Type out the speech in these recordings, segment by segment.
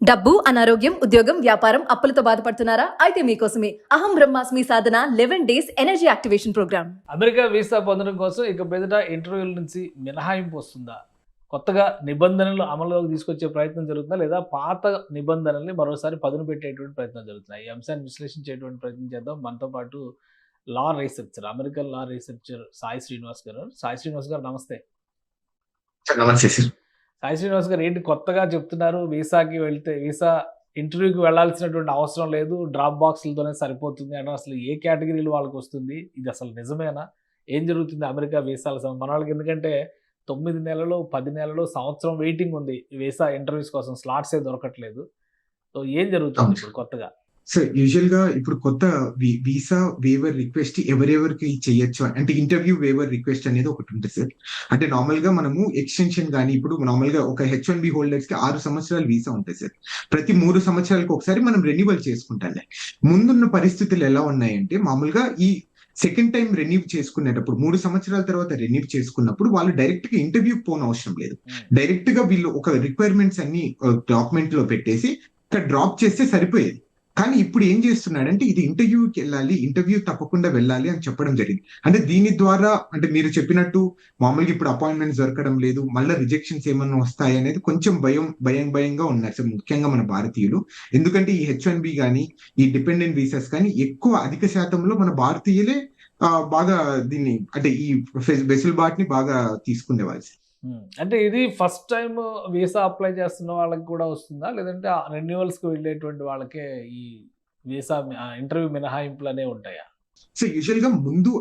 డబ్బు, అనారోగ్యం, ఉద్యోగం, వ్యాపారం, అప్పులతో బాధపడుతున్నారా? అయితే మీకోసమే అహం బ్రహ్మాస్మి సాధన 11 days energy activation programme. America visa పొందడం కోసం ఇక మీదట ఇంటర్వ్యూల నుంచి మినహాయింపు వస్తుందా? కొత్తగా నిబంధనలు అమలులోకి తీసుకొచ్చే ప్రయత్నం జరుగుతుందా? లేదా పాత నిబంధనల్ని మరోసారి పదును పెట్టేటువంటి ప్రయత్నం జరుగుతున్నాయి? ఈ అంశాన్ని విశ్లేషించేటువంటి ప్రయత్నం చేద్దాం. మనతో పాటు లా రీసెర్చర్, అమెరికన్ లా రీసెర్చర్ సాయి శ్రీనివాస్ గారు. సాయి శ్రీనివాస్ గారు నమస్తే. నమస్తే సార్. సాయి శ్రీనివాస్ గారు ఏంటి కొత్తగా చెప్తున్నారు? వీసా ఇంటర్వ్యూకి వెళ్ళాల్సినటువంటి అవసరం లేదు, డ్రాప్ బాక్స్లతోనే సరిపోతుంది అంటే అసలు ఏ కేటగిరీలు వాళ్ళకి వస్తుంది? ఇది అసలు నిజమేనా? ఏం జరుగుతుంది అమెరికా వీసాల మన వాళ్ళకి? ఎందుకంటే 9 నెలలు, 10 నెలలు, సంవత్సరం వెయిటింగ్ ఉంది వీసా ఇంటర్వ్యూస్ కోసం, స్లాట్సే దొరకట్లేదు. సో ఏం జరుగుతుంది ఇప్పుడు కొత్తగా? సార్ యూజువల్ గా ఇప్పుడు కొత్త వీసా వేవర్ రిక్వెస్ట్ ఎవరెవరికి చేయొచ్చు అంటే ఇంటర్వ్యూ వేవర్ రిక్వెస్ట్ అనేది ఒకటి ఉంటుంది సార్. అంటే నార్మల్ గా మనము ఎక్స్టెన్షన్ కానీ ఇప్పుడు నార్మల్ గా ఒక H1B హోల్డర్స్ కి 6 సంవత్సరాల వీసా ఉంటుంది సార్. ప్రతి 3 సంవత్సరాలకు ఒకసారి మనం రెన్యువల్ చేసుకుంటాం. ముందున్న పరిస్థితులు ఎలా ఉన్నాయంటే మామూలుగా ఈ సెకండ్ టైం రెన్యూ చేసుకునేటప్పుడు 3 సంవత్సరాల తర్వాత రెన్యూ చేసుకున్నప్పుడు వాళ్ళు డైరెక్ట్ గా ఇంటర్వ్యూ పోన అవసరం లేదు. డైరెక్ట్ గా వీళ్ళు ఒక రిక్వైర్మెంట్స్ అన్ని డాక్యుమెంట్ లో పెట్టేసి ఇక్కడ డ్రాప్ చేస్తే సరిపోయేది. కానీ ఇప్పుడు ఏం చేస్తున్నాడంటే ఇది ఇంటర్వ్యూకి వెళ్ళాలి, ఇంటర్వ్యూ తప్పకుండా వెళ్ళాలి అని చెప్పడం జరిగింది. అంటే దీని ద్వారా అంటే మీరు చెప్పినట్టు మామూలుగా ఇప్పుడు అపాయింట్మెంట్స్ దొరకడం లేదు, మళ్ళీ రిజెక్షన్స్ ఏమన్నా వస్తాయి అనేది కొంచెం భయంగా ఉన్నారు సార్, ముఖ్యంగా మన భారతీయులు. ఎందుకంటే ఈ H1B కానీ ఈ డిపెండెంట్ వీసాస్ కానీ ఎక్కువ అధిక శాతంలో మన భారతీయులే బాగా దీన్ని అంటే ఈ వెసులుబాటుని బాగా తీసుకునేవాళ్ళు. అంటే ఇది ఫస్ట్ టైం వీసా అప్లై చేస్తున్న వాళ్ళకి కూడా వస్తుందా, లేదంటే రెన్యువల్స్కి వెళ్ళేటువంటి వాళ్ళకే ఈ వీసా ఇంటర్వ్యూ మినహాయింపులు అనేవి ఉంటాయా? సో యూజువల్ గా ముందు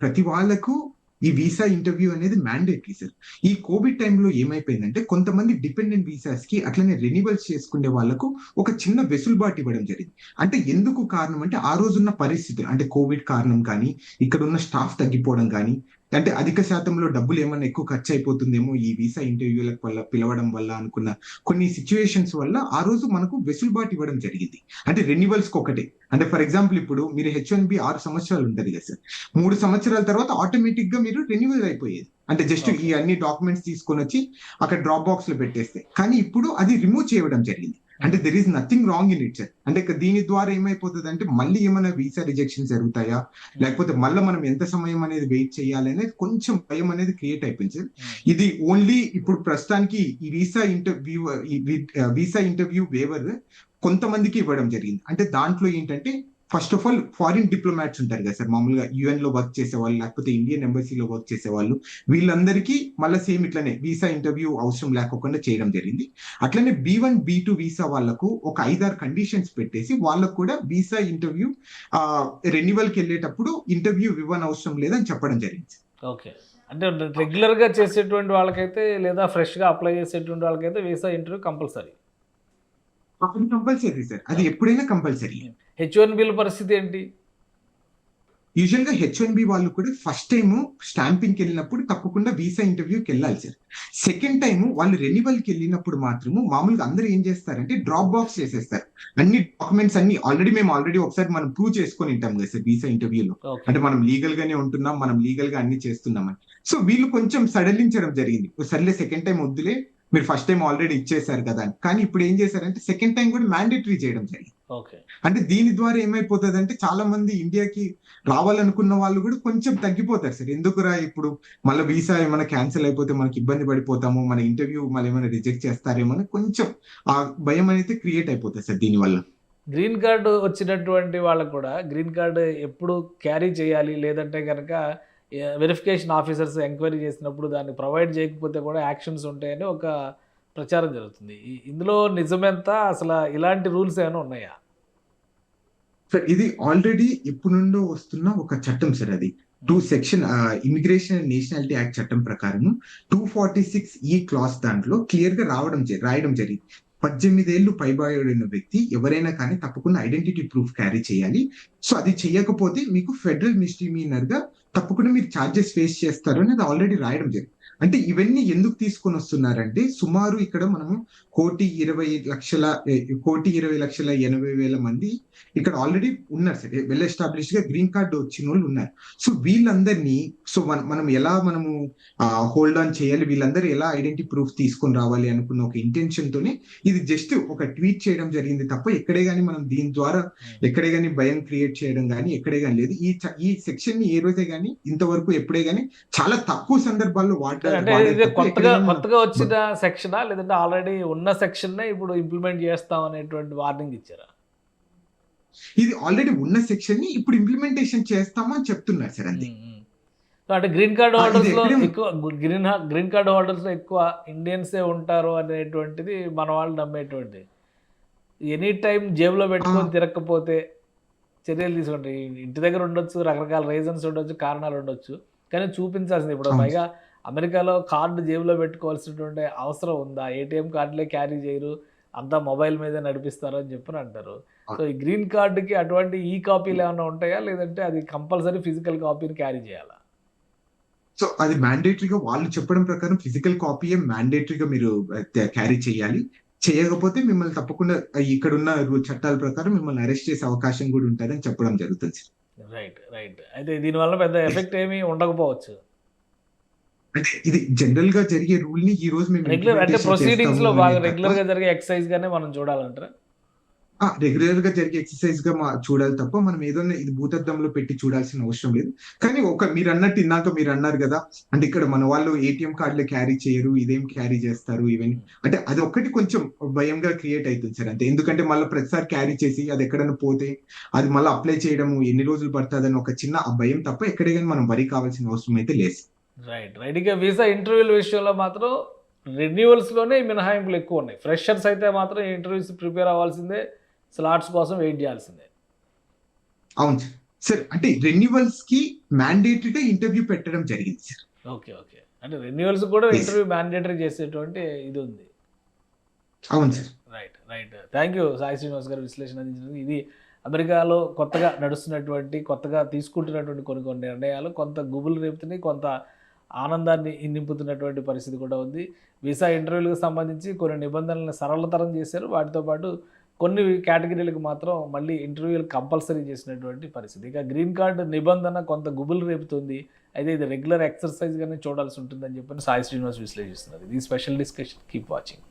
ప్రతి వాళ్ళకు ఈ వీసా ఇంటర్వ్యూ అనేది మ్యాండేటరీ సార్. ఈ కోవిడ్ టైంలో ఏమైపోయిందంటే కొంతమంది డిపెండెంట్ వీసాస్ కి అట్లనే రెన్యువల్స్ చేసుకునే వాళ్ళకు ఒక చిన్న వెసులుబాటు ఇవ్వడం జరిగింది. అంటే ఎందుకు కారణం అంటే ఆ రోజున్న పరిస్థితులు అంటే కోవిడ్ కారణం కానీ, ఇక్కడ ఉన్న స్టాఫ్ తగ్గిపోవడం కానీ, అంటే అధిక శాతంలో డబ్బులు ఏమన్నా ఎక్కువ ఖర్చు అయిపోతుందేమో ఈ వీసా ఇంటర్వ్యూలకు వల్ల పిలవడం వల్ల అనుకున్న కొన్ని సిచ్యువేషన్స్ వల్ల ఆ రోజు మనకు వెసులుబాటు ఇవ్వడం జరిగింది. అంటే రెన్యువల్స్ కి ఒకటే. అంటే ఫర్ ఎగ్జాంపుల్ ఇప్పుడు మీరు H1B 6 సంవత్సరాలు ఉంటుంది కదా సార్, 3 సంవత్సరాల తర్వాత ఆటోమేటిక్ గా మీరు రెన్యువల్ అయిపోయేది. అంటే జస్ట్ ఈ అన్ని డాక్యుమెంట్స్ తీసుకొని వచ్చి అక్కడ డ్రాప్ బాక్స్ లో పెట్టేస్తే. కానీ ఇప్పుడు అది రిమూవ్ చేయడం జరిగింది. అంటే there is nothing wrong in it sir. అంటే దీని ద్వారా ఏమైపోతుంది అంటే మళ్ళీ ఏమైనా వీసా రిజెక్షన్ జరుగుతాయా, లేకపోతే మళ్ళీ మనం ఎంత సమయం అనేది వెయిట్ చేయాలి అనేది కొంచెం భయం అనేది క్రియేట్ అయిపోయింది సార్. ఇది ఓన్లీ ఇప్పుడు ప్రస్తుతానికి ఈ వీసా ఇంటర్వ్యూ వేవర్ కొంతమందికి ఇవ్వడం జరిగింది. అంటే దాంట్లో ఏంటంటే first of all foreign diplomats ఉంటారు కదా సార్, మామూలుగా UN లో వర్క్ చేసే వాళ్ళు, లేకపోతే ఇండియన్ ఎంబసీలో వర్క్ చేసే వాళ్ళు, వీళ్ళందరికీ మళ్ళీ సేమ్ ఇట్లనే వీసా ఇంటర్వ్యూ అవసరం లేకుండా చేయడం జరిగింది. అట్లనే B1, B2 వీసా వాళ్ళకు ఒక 5-6 కండిషన్స్ పెట్టేసి వాళ్ళకు కూడా వీసా ఇంటర్వ్యూ రెన్యువల్కి వెళ్ళేటప్పుడు ఇంటర్వ్యూ ఇవ్వనవసరం లేదని చెప్పడం జరిగింది. ఓకే, అంటే రెగ్యులర్ గా చేసేటువంటి వాళ్ళకైతే లేదా ఫ్రెష్ గా అప్లై చేసేటువంటి వాళ్ళకైతే visa interview compulsory. Compulsory sir, అది ఎప్పుడైనా కంపల్సరీ. H1B పరిస్థితి ఏంటి? యూజువల్ గా H1B వాళ్ళు కూడా ఫస్ట్ టైం స్టాంపింగ్ కి వెళ్ళినప్పుడు తప్పకుండా వీసా ఇంటర్వ్యూకి వెళ్ళాలి సార్. సెకండ్ టైం వాళ్ళు రెన్యువల్ కి వెళ్ళినప్పుడు మాత్రము మామూలుగా అందరూ ఏం చేస్తారంటే డ్రాప్ బాక్స్ చేసేస్తారు. అన్ని డాక్యుమెంట్స్ అన్ని ఆల్రెడీ ఒకసారి మనం ప్రూవ్ చేసుకొని ఉంటాం కదా సార్ వీసా ఇంటర్వ్యూలో. అంటే మనం లీగల్ గానే ఉంటున్నాం, మనం లీగల్ గా అన్ని చేస్తున్నామని. సో వీళ్ళు కొంచెం సడలించడం జరిగింది. సర్లే సెకండ్ టైం వద్దులే, మీరు ఫస్ట్ టైం ఆల్రెడీ ఇచ్చేసారు కదా అని. కానీ ఇప్పుడు ఏం చేశారంటే సెకండ్ టైం కూడా మ్యాండేటరీ చేయడం జరిగింది. అంటే దీని ద్వారా ఏమైపోతుంది అంటే చాలా మంది ఇండియాకి రావాలనుకున్న వాళ్ళు కూడా కొంచెం తగ్గిపోతారు సార్. ఎందుకురా ఇప్పుడు మళ్ళీ వీసా ఏమైనా క్యాన్సిల్ అయిపోతే మనకి ఇబ్బంది పడిపోతాము, మన ఇంటర్వ్యూ మళ్ళీ ఏమైనా రిజెక్ట్ చేస్తారేమో అని కొంచెం ఆ భయం అనేది క్రియేట్ అయిపోతుంది సార్ దీనివల్ల. గ్రీన్ కార్డు వచ్చినటువంటి వాళ్ళకు కూడా గ్రీన్ కార్డు ఎప్పుడు క్యారీ చేయాలి, లేదంటే కనుక వెరిఫికేషన్ ఆఫీసర్స్ ఎంక్వైరీ చేసినప్పుడు దాన్ని ప్రొవైడ్ చేయకపోతే కూడా యాక్షన్స్ ఉంటాయని ఒక ప్రచారం జరుగుతుంది. ఇందులో నిజమెంత? అసలు ఇలాంటి రూల్స్ ఏమైనా ఉన్నాయా? సార్ ఇది ఆల్రెడీ ఎప్పుడు నుండో వస్తున్న ఒక చట్టం సార్. అది section immigration and nationality act చట్టం ప్రకారం 246E క్లాస్ దాంట్లో క్లియర్ గా రాయడం జరిగింది. 18 ఏళ్ళు పైబడిన వ్యక్తి ఎవరైనా కానీ తప్పకుండా ఐడెంటిటీ ప్రూఫ్ క్యారీ చేయాలి. సో అది చేయకపోతే మీకు ఫెడరల్ మిస్డిమీనర్ గా తప్పకుండా మీరు ఛార్జెస్ ఫేస్ చేస్తారు అనేది ఆల్రెడీ రాయడం జరిగింది. అంటే ఇవన్నీ ఎందుకు తీసుకొని వస్తున్నారంటే సుమారు ఇక్కడ మనము 1,20,80,000 మంది ఇక్కడ ఆల్రెడీ ఉన్నారు సార్, వెల్ ఎస్టాబ్లిష్డ్ గా గ్రీన్ కార్డ్ వచ్చిన వాళ్ళు ఉన్నారు. సో వీళ్ళందరినీ మనం ఎలా మనము హోల్డ్ ఆన్ చేయాలి, వీళ్ళందరూ ఎలా ఐడెంటిటీ ప్రూఫ్ తీసుకొని రావాలి అనుకున్న ఒక ఇంటెన్షన్ తోనే ఇది జస్ట్ ఒక ట్వీట్ చేయడం జరిగింది తప్ప ఎక్కడే గానీ మనం దీని ద్వారా ఎక్కడే గానీ భయం క్రియేట్ చేయడం గానీ ఎక్కడే గానీ లేదు. ఈ సెక్షన్ ని ఏ రోజే గానీ ఇంతవరకు ఎప్పుడే గానీ చాలా తక్కువ సందర్భాల్లో అంటే ఇది కొత్తగా వచ్చిన సెక్షనా లేదంటే ఆల్రెడీ ఉన్న సెక్షన్ ఇప్పుడు ఇంప్లిమెంట్ చేస్తాం అనేటువంటి వార్నింగ్ ఇచ్చారా? ఇది ఆల్రెడీ ఉన్న సెక్షన్ ని ఇప్పుడు ఇంప్లిమెంటేషన్ చేస్తామని చెప్తున్నారు సార్ అంతే. సో అంటే గ్రీన్ కార్డ్ హోల్డర్స్ లో ఎక్కడే- ఎక్కువ గ్రీన్ కార్డ్ హోల్డర్స్ లో ఎక్కువ ఇండియన్సే ఉంటారు అనేటువంటిది మన వాళ్ళు నమ్మేటువంటి. ఎనీ టైం జేబులో పెట్టుకొని తిరగకపోతే చర్యలు తీసుకుంటారు. ఇంటి దగ్గర ఉండొచ్చు, రకరకాల రీజన్స్ ఉండొచ్చు, కారణాలు ఉండొచ్చు, కానీ చూపించాల్సింది. ఇప్పుడు అవును. పైగా అమెరికాలో కార్డు జేబులో పెట్టుకోవాల్సినటువంటి అవసరం ఉందా? ఏటీఎం కార్డులే క్యారీ చేయరు, అంతా మొబైల్ మీదే నడిపిస్తారు అని చెప్పని అంటారు. సో ఈ గ్రీన్ కార్డుకి అటువంటి ఈ కాపీలు ఏమైనా ఉంటాయా, లేదంటే అది కంపల్సరీ ఫిజికల్ కాపీని క్యారీ చేయాలా? సో అది మ్యాండేటరీగా వాళ్ళు చెప్పడం ప్రకారం ఫిజికల్ కాపీయే మ్యాండేటరీగా మీరు క్యారీ చేయాలి. చేయకపోతే మిమ్మల్ని తప్పకుండా ఇక్కడున్న చట్టాల ప్రకారం మిమ్మల్ని అరెస్ట్ చేసే అవకాశం కూడా ఉంటుందని చెప్పడం జరుగుతుంది. రైట్. అయితే దీనివల్ల పెద్ద ఎఫెక్ట్ ఏమీ ఉండకపోవచ్చు. అంటే ఇది జనరల్ గా జరిగే రూల్ ని ఈ రోజు మేము రెగ్యులర్ అంటే implementation ప్రొసీడింగ్స్ లో చేస్తాము బాగా అనే రెగ్యులర్ తప్ప- గా జరిగే ఎక్సర్సైజ్ గానే మనం చూడాలంటారా? రెగ్యులర్ గా జరిగే ఎక్సర్సైజ్ గా చూడాలి తప్ప మనం ఏదైనా ఇది భూతద్దంలో పెట్టి చూడాల్సిన అవసరం లేదు. కానీ మీరు అన్నట్టు ఇందాక మీరు అన్నారు కదా, అంటే ఇక్కడ మన వాళ్ళు ఏటీఎం కార్డులు క్యారీ చేయరు, ఇదేం క్యారీ చేస్తారు ఇవన్నీ, అంటే అది ఒక్కటి కొంచెం భయంగా క్రియేట్ అవుతుంది సార్ అంతే. ఎందుకంటే మళ్ళీ ప్రతిసారి క్యారీ చేసి అది ఎక్కడైనా పోతే అది మళ్ళీ అప్లై చేయడము ఎన్ని రోజులు పడుతుందని ఒక చిన్న ఆ భయం తప్ప ఎక్కడే కానీ మనం వరి కావాల్సిన అవసరం అయితే లేదు. రైట్. ఇక వీసా ఇంటర్వ్యూల విషయంలో మాత్రం రెన్యూవల్స్ లోనే ఈ మినహాయింపులు ఎక్కువ ఉన్నాయి. ఫ్రెషర్స్ అయితే మాత్రం ఇంటర్వ్యూస్ ప్రిపేర్ అవ్వాల్సిందే, స్లాట్స్ కోసం వెయిట్ చేయాల్సిందే. అవును సార్. సార్ అంటే రెన్యువల్స్ కి మ్యాండేటరీగా ఇంటర్వ్యూ పెట్టడం జరిగింది సార్. ఓకే. అంటే రెన్యూవల్స్ కూడా Yes. ఇంటర్వ్యూ మ్యాండేటరీ చేసేటువంటి ఇది ఉంది. అవును sir. Right. Thank you Sai Srinivas గారు విశ్లేషణ అందించినందుకు. ఇది అమెరికాలో కొత్తగా నడుస్తున్నటువంటి, కొత్తగా తీసుకుంటున్నటువంటి కొన్ని నిర్ణయాలు కొంత గుబులు రేపుతున్నాయి, కొంత ఆనందాన్ని నింపుతున్నటువంటి పరిస్థితి కూడా ఉంది. వీసా ఇంటర్వ్యూలకు సంబంధించి కొన్ని నిబంధనలను సరళతరం చేశారు. వాటితో పాటు కొన్ని కేటగిరీలకు మాత్రం మళ్ళీ ఇంటర్వ్యూలు కంపల్సరీ చేసినటువంటి పరిస్థితి. ఇక గ్రీన్ కార్డు నిబంధన కొంత గుబులు రేపుతుంది. అయితే ఇది రెగ్యులర్ ఎక్సర్సైజ్గానే చూడాల్సి ఉంటుందని చెప్పని సాయి శ్రీనివాస్ విశ్లేషిస్తున్నారు. ఇది స్పెషల్ డిస్కషన్. Keep watching.